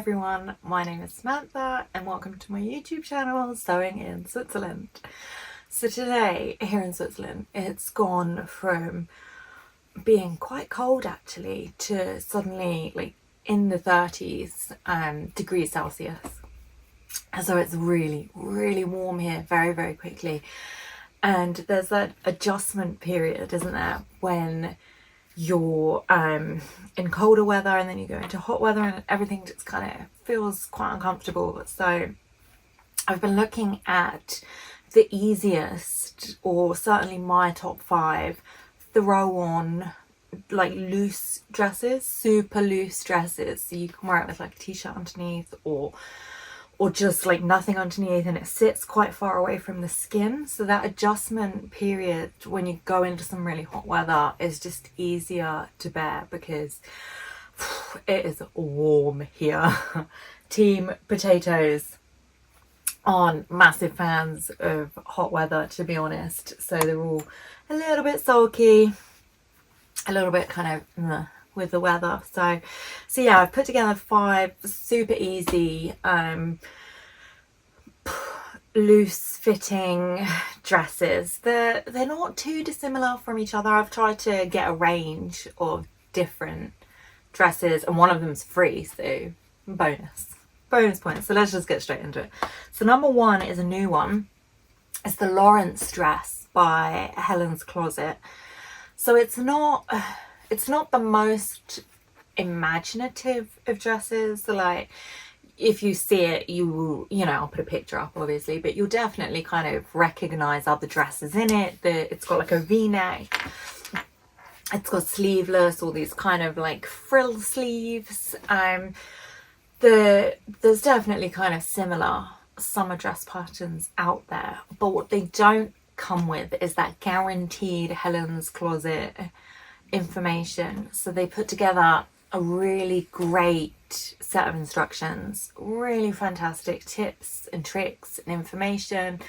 everyone, my name is Samantha and welcome to my YouTube channel, Sewing in Switzerland. So today, here in Switzerland, it's gone from being quite cold actually to suddenly like in the 30s degrees Celsius. So it's really warm here very quickly. And there's that adjustment period, isn't there, when you're in colder weather and then you go into hot weather and everything just kind of feels quite uncomfortable. So I've been looking at the easiest, or certainly my top 5 throw on like loose dresses, super loose dresses, so you can wear it with like a t-shirt underneath or just like nothing underneath, and it sits quite far away from the skin, so that adjustment period when you go into some really hot weather is just easier to bear because it is warm here. Team potatoes aren't massive fans of hot weather, to be honest, so they're all a little bit sulky, a little bit kind of with the weather. So yeah, I've put together 5 super easy loose fitting dresses. They're not too dissimilar from each other. I've tried to get a range of different dresses and one of them's free, so bonus points. So let's just get straight into it. So number 1 is a new one. It's the Lawrence dress by Helen's Closet. So it's not the most imaginative of dresses. So like if you see it, you know, I'll put a picture up obviously, but you'll definitely kind of recognize other dresses in it. It's got like a v-neck, it's got sleeveless, all these kind of like frill sleeves. There's definitely kind of similar summer dress patterns out there, but what they don't come with is that guaranteed Helen's Closet information. So they put together a really great set of instructions, really fantastic tips and tricks and information,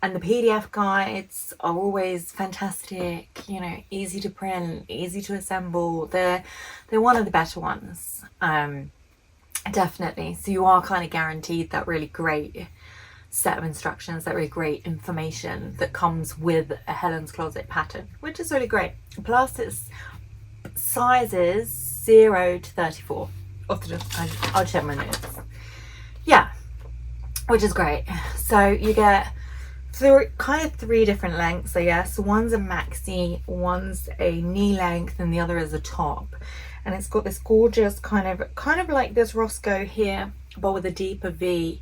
and the PDF guides are always fantastic, you know, easy to print, easy to assemble. They're one of the better ones, definitely. So you are kind of guaranteed that really great set of instructions, that really great information that comes with a Helen's Closet pattern, which is really great. Plus it's sizes 0 to 34. I'll check my notes. Yeah, which is great. So you get kind of 3 different lengths, I guess. One's a maxi, one's a knee length, and the other is a top. And it's got this gorgeous kind of like this Roscoe here, but with a deeper V.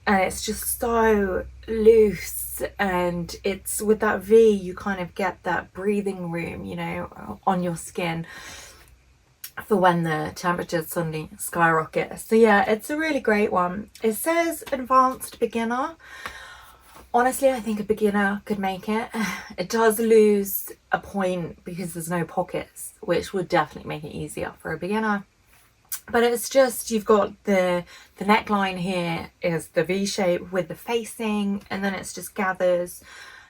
And it's just so loose, and it's with that V you kind of get that breathing room, you know, on your skin for when the temperatures suddenly skyrocket. So yeah, it's a really great one. It says advanced beginner. Honestly, I think a beginner could make it. It does lose a point because there's no pockets, which would definitely make it easier for a beginner. But it's just, you've got the neckline here is the V shape with the facing, and then it's just gathers,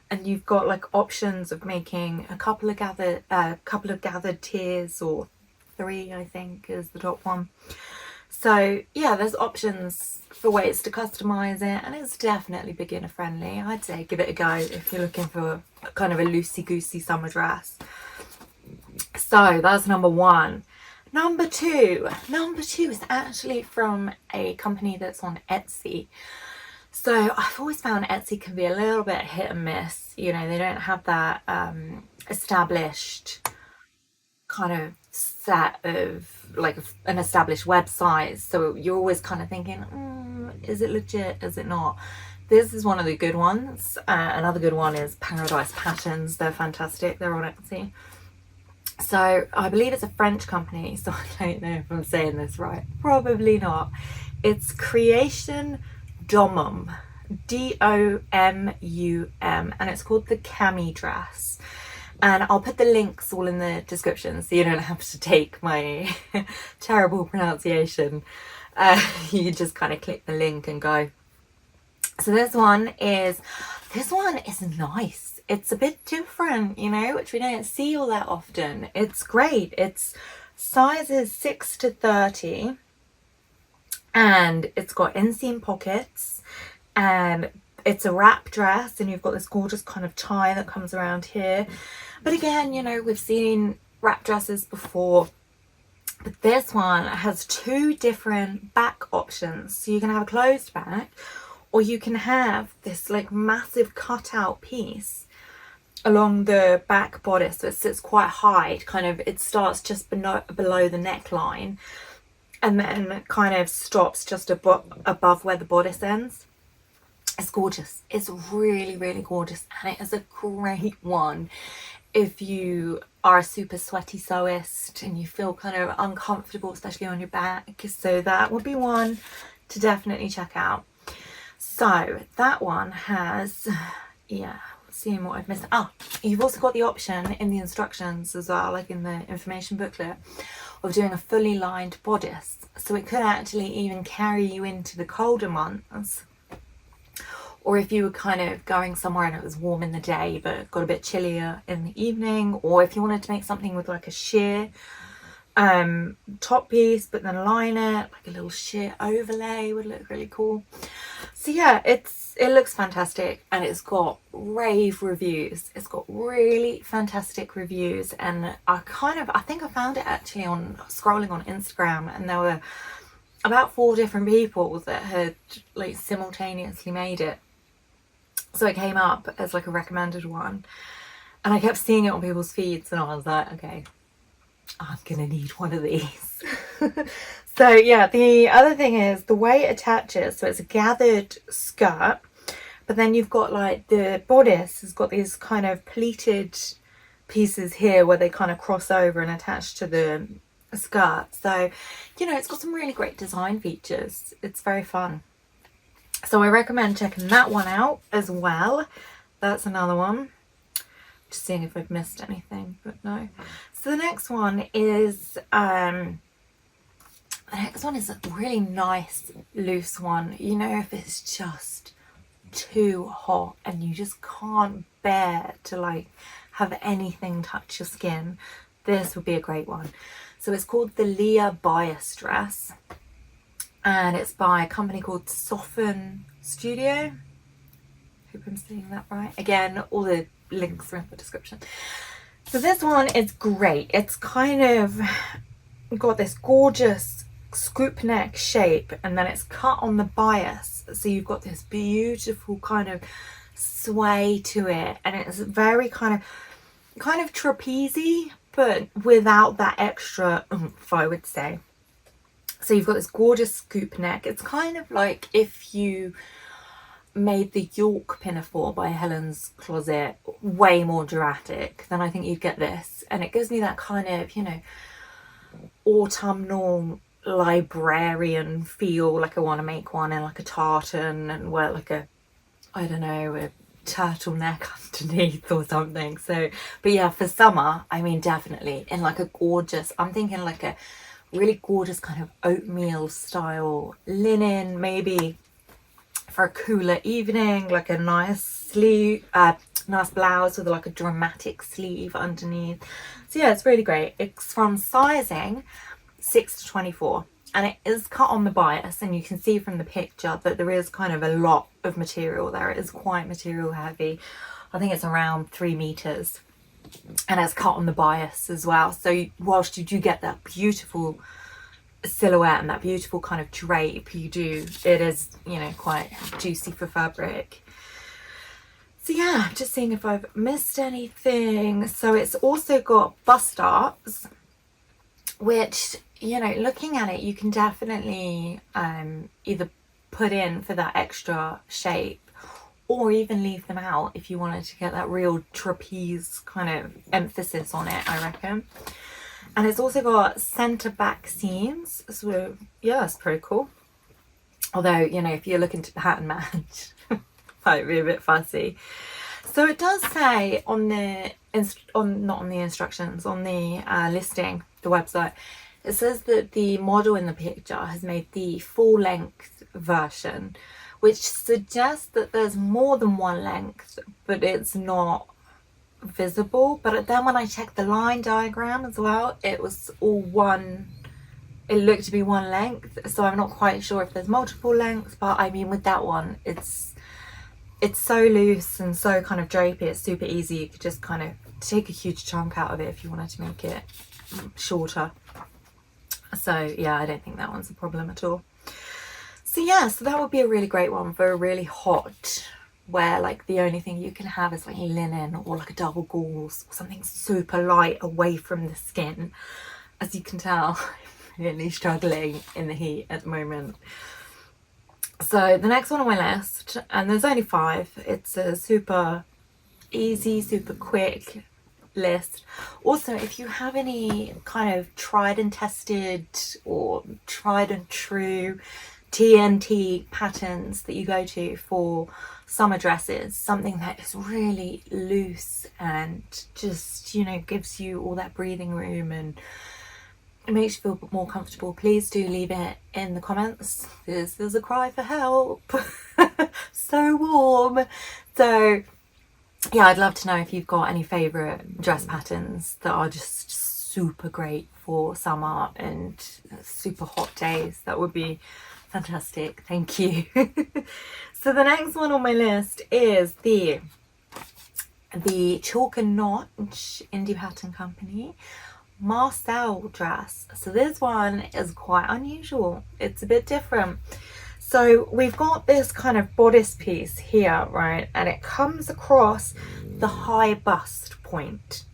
and you've got like options of making a couple of gathered tiers, or 3 I think is the top one. So yeah, there's options for ways to customize it, and it's definitely beginner friendly. I'd say give it a go if you're looking for kind of a loosey-goosey summer dress. So that's number 1. Number two is actually from a company that's on Etsy. So I've always found Etsy can be a little bit hit and miss. You know, they don't have that established kind of set of like an established website. So you're always kind of thinking, is it legit? Is it not? This is one of the good ones. Another good one is Paradise Patterns. They're fantastic. They're on Etsy. So I believe it's a French company, so I don't know if I'm saying this right. Probably not. It's Creation DOMUM, DOMUM, and it's called the Cami dress. And I'll put the links all in the description so you don't have to take my terrible pronunciation. You just kind of click the link and go. So this one is nice. It's a bit different, you know, which we don't see all that often. It's great. It's sizes 6 to 30, and it's got inseam pockets, and it's a wrap dress, and you've got this gorgeous kind of tie that comes around here. But again, you know, we've seen wrap dresses before, but this one has two different back options. So you can have a closed back, or you can have this like massive cutout piece along the back bodice. So it sits quite high, kind of, it starts just below the neckline, and then kind of stops just above where the bodice ends. It's gorgeous. It's really, really gorgeous, and it is a great one if you are a super sweaty sewist and you feel kind of uncomfortable, especially on your back. So that would be one to definitely check out. So that one has, yeah, seeing what I've missed. Ah, you've also got the option in the instructions as well, like in the information booklet, of doing a fully lined bodice. So it could actually even carry you into the colder months. Or if you were kind of going somewhere and it was warm in the day but got a bit chillier in the evening, or if you wanted to make something with like a sheer top piece but then line it, like a little sheer overlay would look really cool. So yeah, it looks fantastic, and it's got rave reviews. It's got really fantastic reviews, and I think I found it actually on scrolling on Instagram, and there were about 4 different people that had like simultaneously made it. So it came up as like a recommended one, and I kept seeing it on people's feeds, and I was like, okay, I'm gonna need one of these. So yeah, the other thing is the way it attaches. So it's a gathered skirt, but then you've got like the bodice has got these kind of pleated pieces here where they kind of cross over and attach to the skirt. So, you know, it's got some really great design features. It's very fun. So I recommend checking that one out as well. That's another one. Just seeing if I've missed anything, but no. So the next one is a really nice loose one. You know, if it's just too hot and you just can't bear to like have anything touch your skin, this would be a great one. So it's called the Leah Bias dress, and it's by a company called Soften Studio. Hope I'm saying that right. Again, all the links are in the description. So this one is great. It's kind of got this gorgeous scoop neck shape, and then it's cut on the bias, so you've got this beautiful kind of sway to it, and it's very kind of trapeze, but without that extra oomph, I would say. So you've got this gorgeous scoop neck. It's kind of like if you made the York pinafore by Helen's Closet way more dramatic, then I think you'd get this. And it gives me that kind of, you know, autumnal librarian feel, like I want to make one in like a tartan and wear like a, I don't know, a turtleneck underneath or something. So, but yeah, for summer, I mean, definitely in like a gorgeous, I'm thinking like a really gorgeous kind of oatmeal style linen, maybe for a cooler evening, like a nice sleeve, nice blouse with like a dramatic sleeve underneath. So yeah, it's really great. It's from sizing 6 to 24, and it is cut on the bias, and you can see from the picture that there is kind of a lot of material there. It is quite material heavy. I think it's around 3 meters, and it's cut on the bias as well. So whilst you do get that beautiful silhouette and that beautiful kind of drape, it is, you know, quite juicy for fabric. So yeah, just seeing if I've missed anything. So it's also got bust darts, which, you know, looking at it, you can definitely either put in for that extra shape, or even leave them out if you wanted to get that real trapeze kind of emphasis on it, I reckon. And it's also got centre back seams, so yeah, it's pretty cool. Although, you know, if you're looking to pattern match, might be a bit fussy. So it does say on the not on the instructions, on the listing, the website, it says that the model in the picture has made the full length version, which suggests that there's more than one length, but it's not visible. But then when I checked the line diagram as well, it was all one it looked to be one length, so I'm not quite sure if there's multiple lengths, but I mean with that one, it's so loose and so kind of drapey, it's super easy. You could just kind of take a huge chunk out of it if you wanted to make it shorter. So yeah, I don't think that one's a problem at all. So yeah, so that would be a really great one for a really hot, where like the only thing you can have is like linen or like a double gauze or something super light away from the skin. As you can tell, I'm really struggling in the heat at the moment. So the next one on my list, and there's only 5, it's a super easy, super quick list. Also, if you have any kind of tried and tested or tried and true TNT patterns that you go to for summer dresses, something that is really loose and just, you know, gives you all that breathing room and it makes you feel more comfortable, please do leave it in the comments. This is a cry for help. So warm. So yeah, I'd love to know if you've got any favourite dress patterns that are just super great for summer and super hot days. That would be fantastic. Thank you. So the next one on my list is the Chalk and Notch Indie Pattern Company MARCEL dress. So this one is quite unusual. It's a bit different. So we've got this kind of bodice piece here, right? And it comes across the high bust point.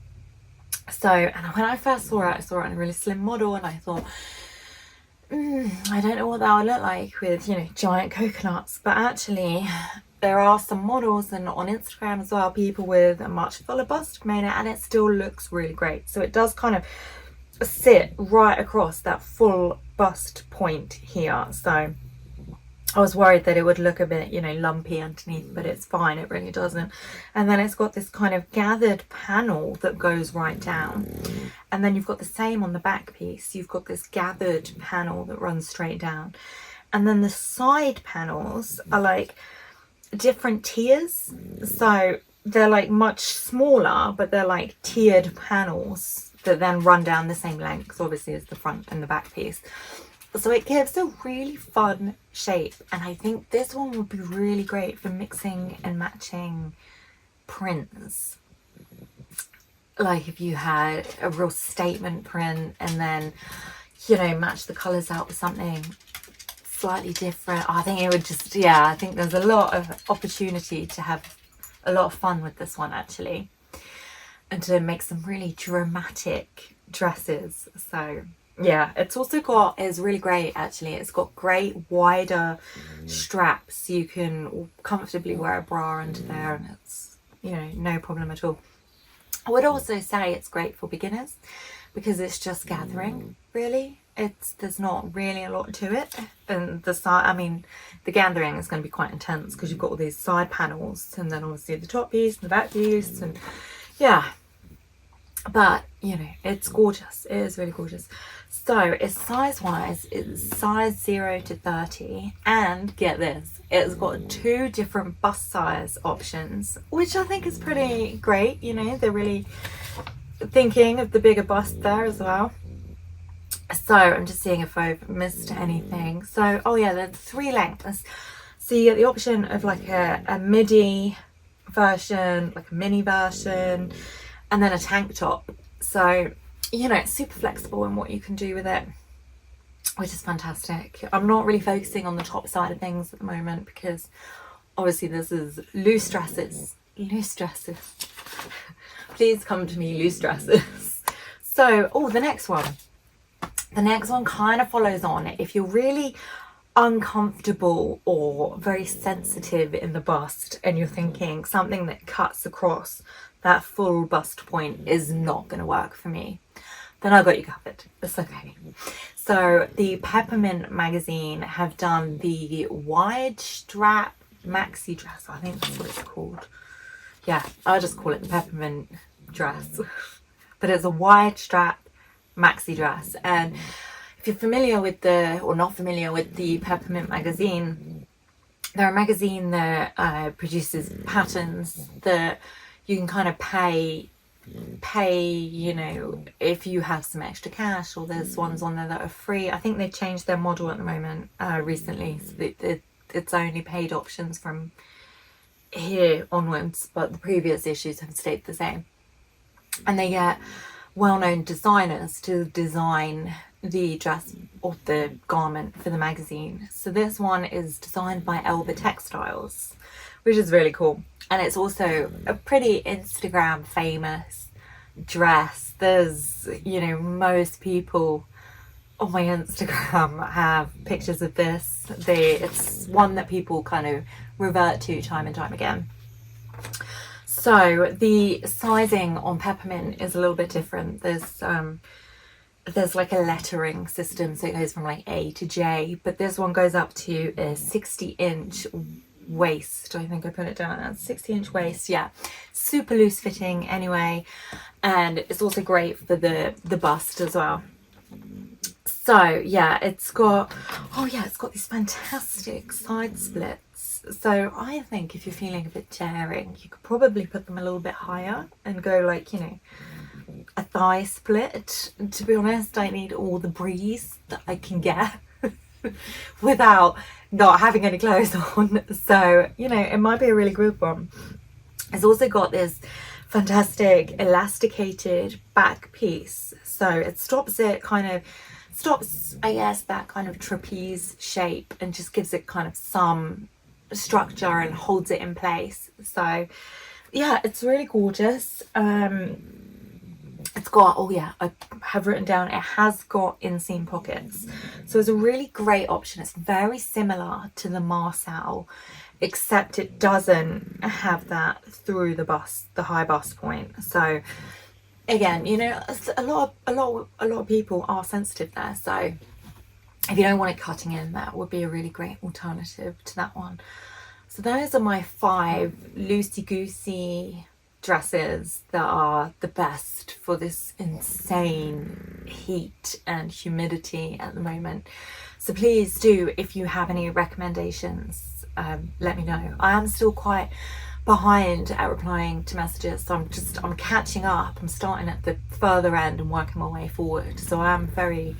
So, and when I first saw it, I saw it on a really slim model and I thought, I don't know what that would look like with, you know, giant coconuts. But actually, there are some models and on Instagram as well, people with a much fuller bust made it and it still looks really great. So it does kind of sit right across that full bust point here. So I was worried that it would look a bit, you know, lumpy underneath, but it's fine, it really doesn't. And then it's got this kind of gathered panel that goes right down. And then you've got the same on the back piece. You've got this gathered panel that runs straight down. And then the side panels are like different tiers. So they're like much smaller, but they're like tiered panels that then run down the same length, obviously, as the front and the back piece. So it gives a really fun shape, and I think this one would be really great for mixing and matching prints. Like if you had a real statement print and then, you know, match the colours out with something slightly different. I think it would just, yeah, I think there's a lot of opportunity to have a lot of fun with this one actually, and to make some really dramatic dresses. So yeah, it's also got, it's really great actually, it's got great wider straps. You can comfortably wear a bra under there and it's, you know, no problem at all. I would also say it's great for beginners because it's just gathering, really. There's not really a lot to it, and the side, I mean, the gathering is going to be quite intense because you've got all these side panels and then obviously the top piece and the back piece, and yeah, but you know, it's gorgeous. It is really gorgeous. So it's size wise, it's size 0 to 30, and get this, it's got 2 different bust size options, which I think is pretty great. You know, they're really thinking of the bigger bust there as well. So I'm just seeing if I've missed anything. So, oh yeah, there's 3 lengths. So you get the option of like a midi version, like a mini version, and then a tank top. So, you know, it's super flexible in what you can do with it, which is fantastic. I'm not really focusing on the top side of things at the moment because obviously this is loose dresses. Loose dresses. Please come to me, loose dresses. So, oh, the next one. The next one kind of follows on. If you're really uncomfortable or very sensitive in the bust and you're thinking something that cuts across that full bust point is not going to work for me, then I've got you covered. It's okay. So the Peppermint magazine have done the wide strap maxi dress. I think that's what it's called. Yeah, I'll just call it the Peppermint dress. But it's a wide strap maxi dress, and if you're familiar with or not familiar with the Peppermint magazine, they're a magazine that produces patterns that you can kind of pay pay, you know, if you have some extra cash, or there's ones on there that are free. I think they've changed their model at the moment recently, so it's only paid options from here onwards, but the previous issues have stayed the same. And they get well-known designers to design the dress or the garment for the magazine. So this one is designed by Elba Textiles, which is really cool. And it's also a pretty Instagram famous dress. There's, you know, most people on my Instagram have pictures of this. It's one that people kind of revert to time and time again. So the sizing on Peppermint is a little bit different. There's like a lettering system, so it goes from like A to J, but this one goes up to a 60-inch waist. I think I put it down as 60-inch waist. Yeah, super loose fitting anyway, and it's also great for the bust as well. So yeah, it's got these fantastic side splits. So I think if you're feeling a bit daring, you could probably put them a little bit higher and go like, you know, a thigh split. To be honest, I need all the breeze that I can get without not having any clothes on. So, you know, it might be a really good one. It's also got this fantastic elasticated back piece. So it stops, I guess, that kind of trapeze shape and just gives it kind of some structure and holds it in place. So yeah, it's really gorgeous. It's got, oh yeah, I have written down, it has got inseam pockets. So it's a really great option. It's very similar to the MARCEL, except it doesn't have that through the bust, the high bust point. So again, you know, a lot of people are sensitive there. So if you don't want it cutting in, that would be a really great alternative to that one. So those are my 5 loosey-goosey dresses that are the best for this insane heat and humidity at the moment. So please do, if you have any recommendations, let me know. I am still quite behind at replying to messages, so I'm catching up. I'm starting at the further end and working my way forward. So I am very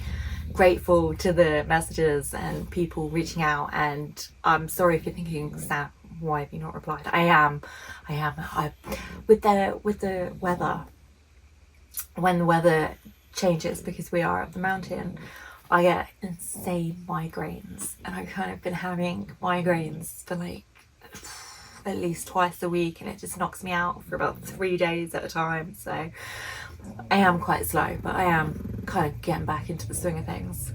grateful to the messages and people reaching out, and I'm sorry if you're thinking, Sam, why have you not replied? I am with the weather, when the weather changes, because we are up the mountain, I get insane migraines, and I've kind of been having migraines for like at least twice a week, and it just knocks me out for about 3 days at a time. So I am quite slow, but I am kind of getting back into the swing of things.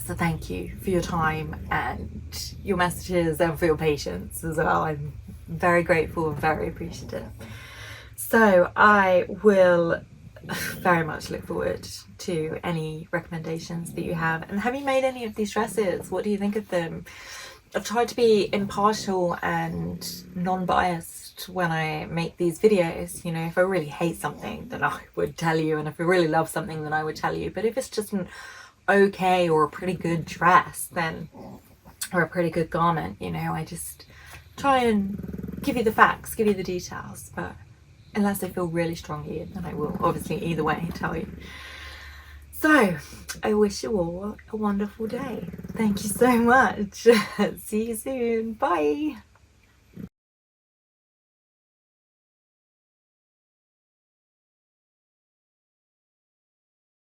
So thank you for your time and your messages, and for your patience as well. I'm very grateful and very appreciative. So I will very much look forward to any recommendations that you have. And have you made any of these dresses? What do you think of them? I've tried to be impartial and non-biased when I make these videos. You know, if I really hate something, then I would tell you, and if I really love something, then I would tell you. But if it's just an okay or a pretty good dress, then, or a pretty good garment, you know, I just try and give you the facts, give you the details. But unless I feel really strongly, then I will obviously either way tell you. So I wish you all a wonderful day. Thank you so much. See you soon. Bye.